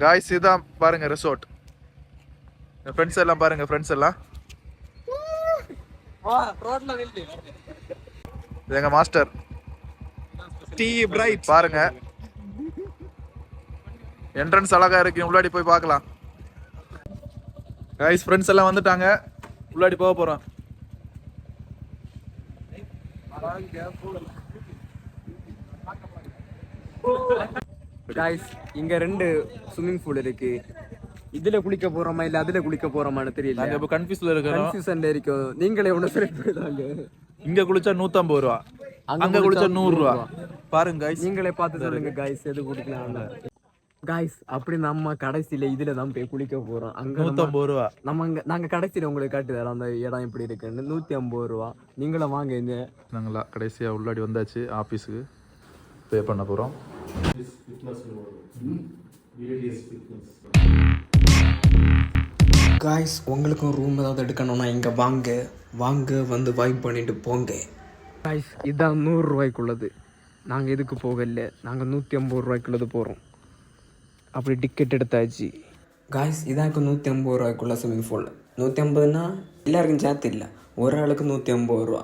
Guys இதான் பாருங்க resort. Friends எல்லாம் பாருங்க, ஃப்ரெண்ட்ஸ் எல்லாம் எங்க மாஸ்டர் டீ பிரைட் பாருங்க. என்ட்ரன்ஸ் அழகா இருக்கு, உள்ளாடி போய் பார்க்கலாம். காய்ஸ் ஃப்ரெண்ட்ஸ் எல்லாம் வந்துட்டாங்க, உள்ளாடி போக போறோம். காய்ஸ் இங்க 2 ஸ்விம்மிங் பூல் இருக்கு. இதுல குளிக்க போறோமா இல்ல அதுல குளிக்க போறோமான்னு தெரியல. நாங்க இப்ப கன்ஃபியூஸ்ல இருக்கோம். கன்ஃபியூஷன்ல இருக்கோம். நீங்களே ஒண்ணு செலக்ட் பண்ணிடுங்க. இங்க குளிச்சா 150 ரூபா, அங்க குளிச்சா 100 ரூபா. பாருங்க காய்ஸ், நீங்களே பார்த்து சொல்லுங்க காய்ஸ் எது குடிக்கலாம். காய்ஸ் அப்படி நம்ம கடைசியில இதுல தான் போய் குளிக்க போறோம். அங்க 150 ரூபா. நாங்க கடைசியில உங்களுக்கு காட்டி தரோம் அந்த இடம் எப்படி இருக்குன்னு. 150 ரூபா. நீங்களும் வாங்க. இங்க நாங்களா கடைசியா உள்ளாடி வந்தாச்சு, ஆபீஸுக்கு பே பண்ண போறோம். காய்ஸ் உங்களுக்கும் ரூம் ஏதாவது எடுக்கணும்னா இங்க வாங்க வந்து வைப் பண்ணிட்டு போங்க. காய்ஸ் இதான் 100 ரூபாய்க்குள்ளது. நாங்க இதுக்கு போகல, நாங்க 150 ரூபாய்க்குள்ளது போறோம். அப்படி டிக்கெட் எடுத்தாச்சு. காய்ஸ் இதாக்கு 150 ரூபாய்க்குள்ள ஸ்விம்மிங் பூல். 150னா எல்லாருக்கும் சேர்த்து இல்லை, ஒரு ஆளுக்கு 150 ரூபா.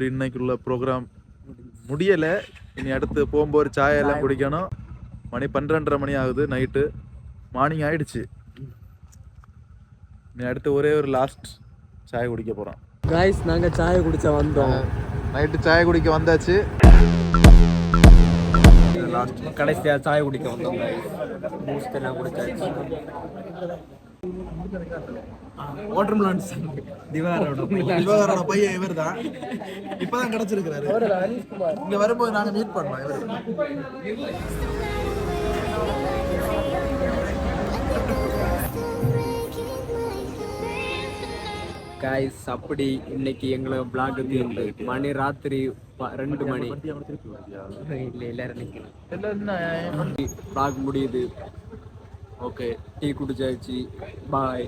இன்னைக்குள்ள ப்ரோக்ராம் முடியல. இனி அடுத்து போகும்போது சாய் எல்லாம் குடிக்கணும். மணி 12:30 மணி ஆகுது, நைட்டு மார்னிங் ஆயிடுச்சு. இனி அடுத்து ஒரே ஒரு லாஸ்ட் சாய் குடிக்க போறோம். காய்ஸ் நாங்க சாய் குடிச்ச வந்தோம். நைட்டு சாய் குடிக்க வந்தாச்சு. கடைசியா சாய் குடிக்க வந்தோம். பூஸ்ட் எல்லாம் குடிச்சாச்சு. வாட்டர்மெலன் திவாகரோட பையன் இவர் தான், இப்பதான் கிடைச்சிருக்கிறாரு. இங்க வரும்போது நாங்க மீட் பண்ணோம். காய்ஸ் அப்படி இன்னைக்கு எங்களை பிளாக் தீர்ந்து மணி ராத்திரி 2 மணி இல்லை பிளாக் முடியுது. ஓகே டீ குடிச்சாச்சு. பாய்.